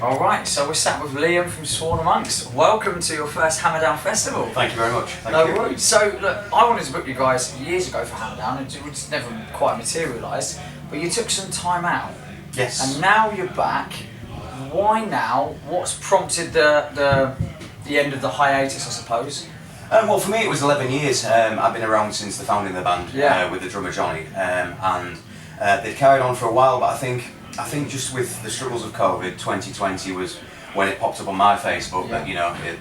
Alright, so we're sat with Liam from Sworn Amongst. Welcome to your first Hammerdown festival. Thank you very much. Thank you. Worries. So, look, I wanted to book you guys years ago for Hammerdown, and it just never quite materialised, but you took some time out. Yes. And now you're back. Why now? What's prompted the end of the hiatus, I suppose? Well, for me it was 11 years. I've been around since the founding of the band with the drummer Johnny, and they'd carried on for a while, but I think just with the struggles of COVID, 2020 was when it popped up on my Facebook that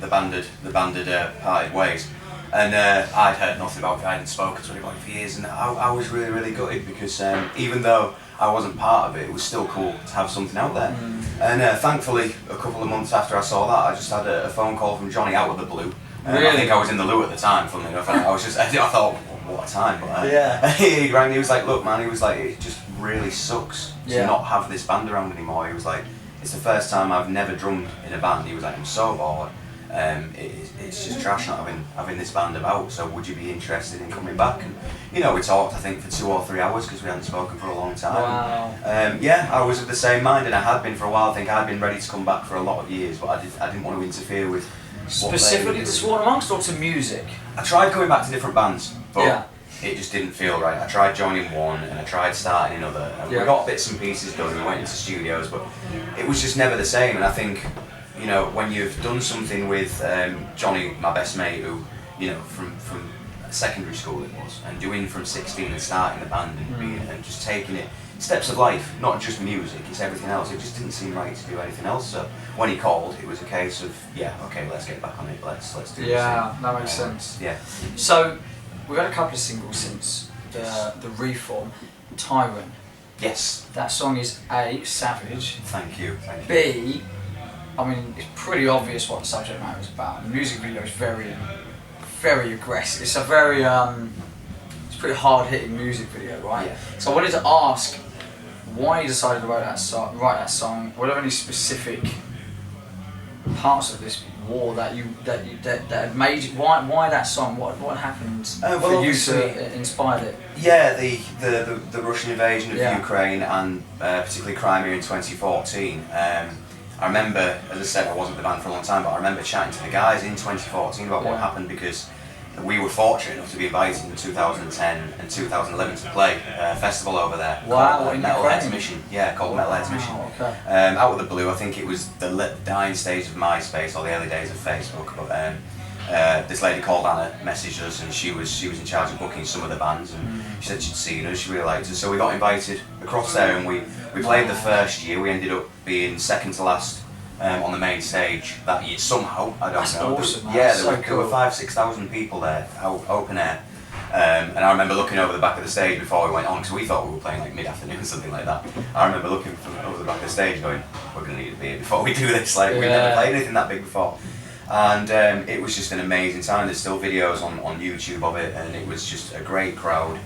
the band had parted ways, and I'd heard nothing about it. I hadn't spoken to anybody for years, and I was really gutted because even though I wasn't part of it, it was still cool to have something out there. And thankfully, a couple of months after I saw that, I just had a phone call from Johnny out of the blue. Really? I think I was in the loo at the time, funnily enough. I thought, what a time. But he rang me, he was like, look man, he was like, it just really sucks to not have this band around anymore. He was like, it's the first time I've never drummed in a band. He was like, I'm so bored. It's just trash not having this band about, so would you be interested in coming back? And we talked I think for 2 or 3 hours because we hadn't spoken for a long time. Wow. I was of the same mind, and I had been for a while. I think I'd been ready to come back for a lot of years, but I didn't want to interfere with specifically to Sworn Amongst or to music? I tried going back to different bands, but it just didn't feel right. I tried joining one and I tried starting another, and we got bits and pieces done, we went into studios, but it was just never the same. And I think when you've done something with Johnny, my best mate, who from secondary school it was, and doing from 16 and starting the band and just taking it steps of life, not just music, it's everything else. It just didn't seem right to do anything else. So when he called, it was a case of okay, let's get back on it. Let's do this. Yeah, that makes sense. Yeah. So we've had a couple of singles since the reform. Tyrant. Yes. That song is A, savage. Thank you. B, I mean, it's pretty obvious what the subject matter is about. The music video is very aggressive. It's a very it's a pretty hard-hitting music video, right? Yeah. So I wanted to ask why you decided to write that song. Were there any specific parts of this war that had made you, why that song? What happened for you to inspire it? Yeah, the Russian invasion of Ukraine, and particularly Crimea in 2014. I remember, as I said, I wasn't with the band for a long time, but I remember chatting to the guys in 2014 about what happened, because we were fortunate enough to be invited in 2010 and 2011 to play a festival over there called Metalhead's Mission. Yeah, called Metalhead's Mission. Okay. Out of the blue, I think it was the dying stage of MySpace or the early days of Facebook. But this lady called Anna messaged us, and she was in charge of booking some of the bands, and she said she'd seen us, she really liked us, so we got invited across there, and we played the first year. We ended up being second to last on the main stage that year somehow. I don't know. Awesome, There were 5,000-6,000 people there, open air. And I remember looking over the back of the stage before we went on, because we thought we were playing like mid-afternoon, something like that. I remember looking over the back of the stage going, we're going to need a beer before we do this, like we've never played anything that big before. And it was just an amazing time. There's still videos on YouTube of it, and it was just a great crowd.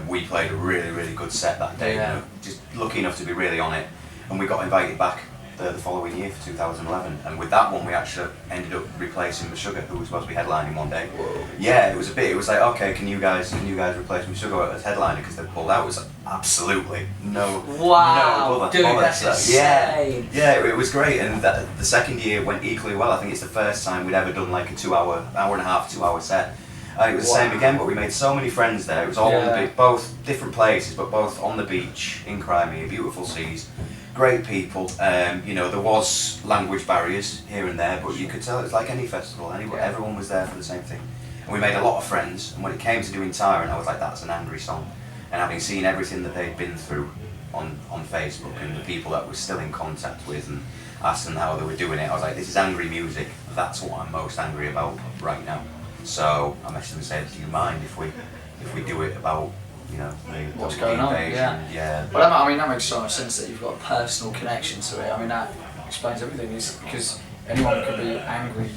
We played a really good set that day, just lucky enough to be really on it, and we got invited back the following year for 2011, and with that one we actually ended up replacing Meshuggah, who was supposed to be headlining one day. Whoa. Yeah, it was like, okay, can you guys replace Meshuggah as headliner, because they pulled out. It was absolutely no dude, that's insane. Yeah, it was great, and the second year went equally well. I think it's the first time we'd ever done like a 2 hour and a half, 2 hour set. And it was the same again, but we made so many friends there. It was all on the beach, both different places, but both on the beach in Crimea, beautiful seas. Great people. There was language barriers here and there, but you could tell it was like any festival. Everyone was there for the same thing, and we made a lot of friends. And when it came to doing Tyrant, I was like, that's an angry song. And having seen everything that they'd been through on Facebook, and the people that we're still in contact with, and asked them how they were doing it, I was like, this is angry music. That's what I'm most angry about right now. So I messaged them and said, do you mind if we do it about what's going on? Yeah. Well, I mean, that makes so much sense that you've got a personal connection to it. I mean, that explains everything. Is because anyone could be angry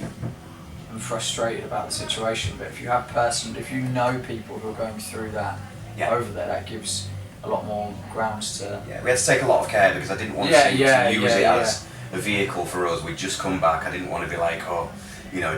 and frustrated about the situation, but if you know people who are going through that over there, that gives a lot more grounds to. Yeah, we had to take a lot of care, because I didn't want to use it as a vehicle for us. We'd just come back. I didn't want to be like,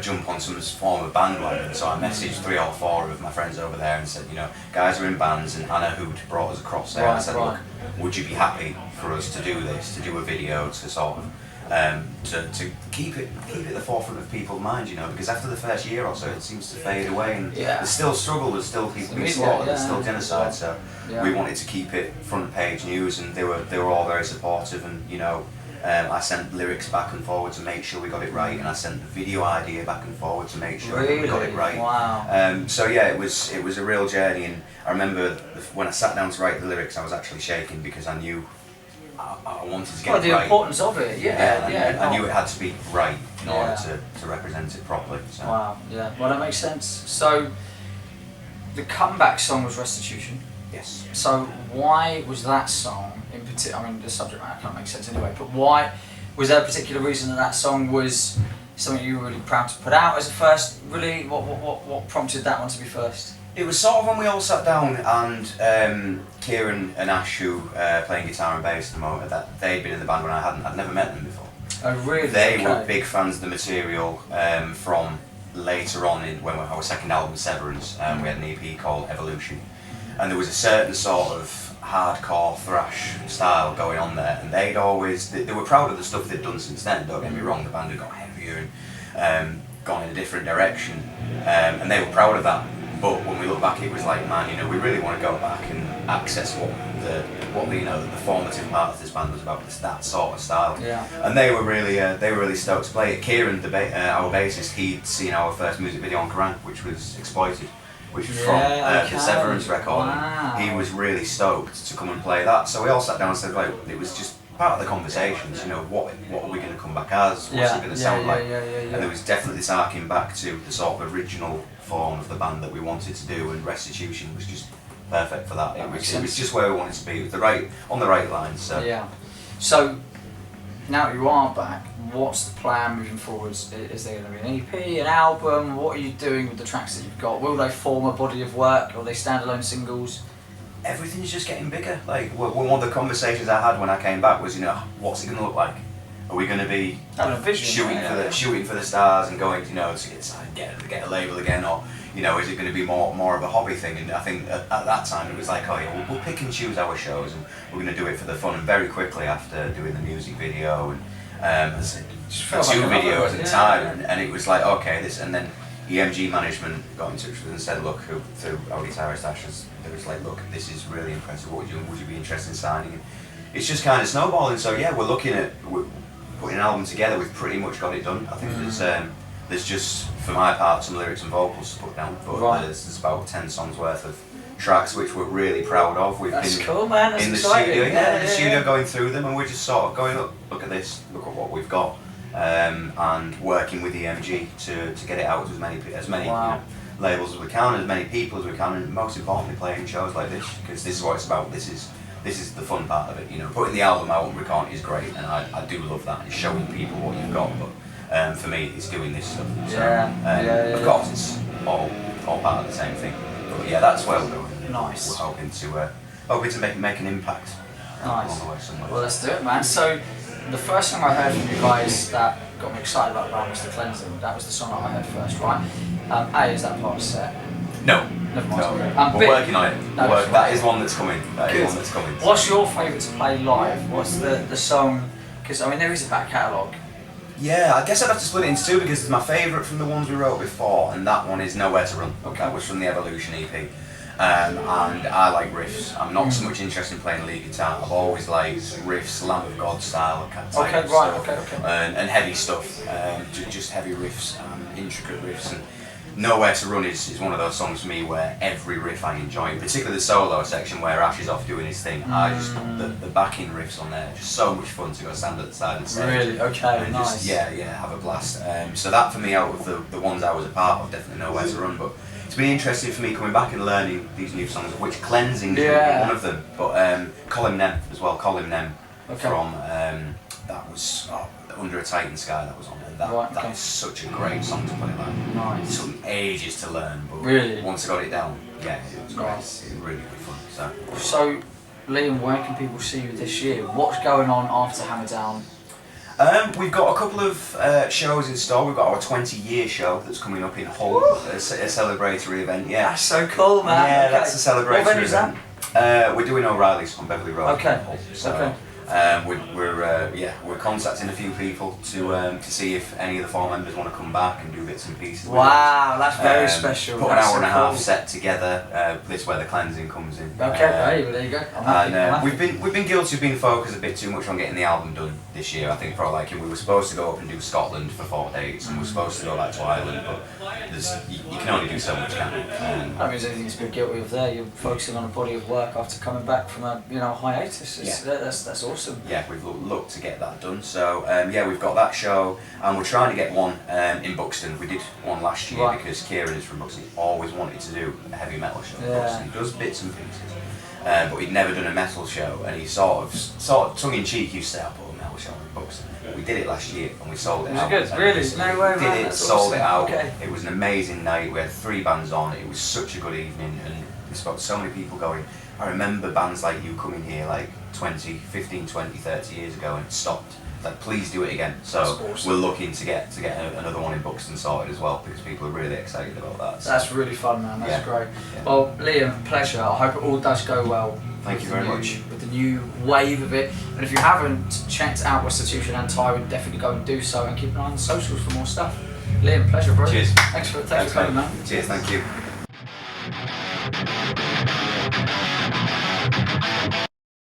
jump on some form of bandwagon. So I messaged 3 or 4 of my friends over there and said, guys are in bands, and Anna, who'd brought us across there, I said, look, would you be happy for us to do this, to do a video, to sort of to keep it at the forefront of people's minds, you know, because after the first year or so it seems to fade away, and there's still struggle, there's still people being slaughtered, there's still genocide, so we wanted to keep it front page news, and they were all very supportive, and you know, I sent lyrics back and forward to make sure we got it right, and I sent the video idea back and forward to make sure we got it right. Wow. So yeah, it was a real journey, and I remember when I sat down to write the lyrics, I was actually shaking because I knew I wanted to get it the right. importance of it, I knew it had to be right in order to represent it properly. So. Wow, yeah, well that makes sense. So, the comeback song was Restitution. Yes. So why was that song in particular, I mean the subject matter can't make sense anyway, but why, was there a particular reason that song was something you were really proud to put out as a first, really, what prompted that one to be first? It was sort of when we all sat down, and Kieran and Ash, who playing guitar and bass at the moment, that they'd been in the band when I'd never met them before. Oh really? They were big fans of the material from later on when our second album, Severance, we had an EP called Evolution, and there was a certain sort of hardcore thrash style going on there, and they were proud of the stuff they'd done since then, don't get me wrong, the band had got heavier and gone in a different direction, and they were proud of that. But when we look back, it was like, man, you know, we really want to go back and access what the formative part of this band was about, that sort of style. Yeah. And they were really stoked to play it. Kieran, our bassist, he'd seen our first music video on Tyrant, which was Exploited, which was from the Severance record. Wow. And he was really stoked to come and play that. So we all sat down and said, like, it was just part of the conversations, you know, what are we going to come back as? What's it going to sound like? And there was definitely this arcing back to the sort of original form of the band that we wanted to do, and Restitution was just perfect for that. It was just where we wanted to be, with on the right lines. So. Yeah. So now you are back, what's the plan moving forwards? Is there going to be an EP, an album? What are you doing with the tracks that you've got? Will they form a body of work, or are they standalone singles? Everything's just getting bigger. Like, one of the conversations I had when I came back was, you know, what's it going to look like? Are we going to be shooting for the stars and going, you know, to get a label again, or, you know, is it going to be more of a hobby thing? And I think at that time it was like, oh yeah, we'll pick and choose our shows, and we're going to do it for the fun. And very quickly after doing the music video and for 2 videos at a time, and it was like, okay, this, and then EMG management got in touch with us and said, look, through our guitarist Ashes, they was like, look, this is really impressive. Would you be interested in signing? And it's just kind of snowballing. So yeah, we're looking at putting an album together. We've pretty much got it done. I think there's just, for my part, some lyrics and vocals to put down, but there's about 10 songs worth of tracks which we're really proud of. We've been cool, man. That's in the exciting. studio, in the studio going through them, and we're just sort of going, look at this, look at what we've got, and working with EMG to get it out to as many you know, labels as we can, as many people as we can, and most importantly playing shows like this, because this is what it's about. This is the fun part of it, you know. Putting the album out and recording is great, and I do love that, and showing people what you've got, but for me it's doing this stuff. So, of course it's all part of the same thing, but yeah, that's where we're going. Nice. We're hoping to make an impact along the way somewhere. Well, let's do it, man. So the first song I heard from you guys that got me excited about the band was The Cleansing. That was the song that I heard first, right? Is that part of the set? No. Never mind. We're working on it. That is one that's coming. What's your favourite to play live? What's the song? Because I mean, there is a back catalogue. Yeah, I guess I'd have to split it into 2, because it's my favourite from the ones we wrote before, and that one is Nowhere to Run. Okay. That was from the Evolution EP. And I like riffs. I'm not so much interested in playing lead guitar. I've always liked riffs, Lamb of God style type stuff, and heavy stuff. Just heavy riffs, intricate riffs. And Nowhere to Run is one of those songs for me where every riff I enjoy, particularly the solo section where Ash is off doing his thing. The backing riffs on there are just so much fun to go stand at the side of the stage. Really? Okay, and nice. Just, have a blast. So that for me, out of the ones I was a part of, definitely Nowhere to Run. But it's been interesting for me coming back and learning these new songs, of which Cleansing is one of them. But Colin Nem as well, from that was Under a Titan Sky, that was on there. That is such a great song to play live. Nice. It took me ages to learn, but once I got it down, it was great. It was really good fun. So Liam, where can people see you this year? What's going on after Hammerdown? We've got a couple of shows in store. We've got our 20-year show that's coming up in Hull, a celebratory event. Yeah, that's so cool, man. Yeah, that's a celebratory event. We're doing O'Reilly's on Beverly Road. Okay. So, We're contacting a few people to see if any of the 4 members want to come back and do bits and pieces. Wow, that's very special. Put That's an hour and a half cool. set together. This is where the cleansing comes in. Okay, well, there you go. I'm happy, I'm happy. We've been guilty of being focused a bit too much on getting the album done this year. I think probably like we were supposed to go up and do Scotland for 4 dates, and we were supposed to go back to Ireland, but you can only do so much, can't you? That means anything to be guilty of there. You're focusing on a body of work after coming back from a hiatus. That's awesome. Yeah, we've looked to get that done. So we've got that show, and we're trying to get one in Buxton. We did one last year because Kieran is from Buxton. He always wanted to do a heavy metal show in Buxton. He does bits and pieces, but he'd never done a metal show, and he sort of tongue in cheek used to say, "I'll put a metal show in Buxton." We did it last year, and we sold it out. Was it good? Really? No way, did man. it, That's sold awesome. it out. Okay. It was an amazing night. We had 3 bands on. It was such a good evening, and we spoke to so many people going, I remember bands like you coming here like 15, 20, 30 years ago and it stopped. Like, please do it again. So awesome. we're looking to get another one in Buxton sorted as well, because people are really excited about that. So. That's really fun, man. That's great. Yeah. Well, Liam, pleasure. I hope it all does go well. Thank you very much. With the new wave of it. And if you haven't checked out Restitution and Tyrant, definitely go and do so, and keep an eye on the socials for more stuff. Liam, pleasure, bro. Cheers. Thanks for coming, man. Cheers, thank you.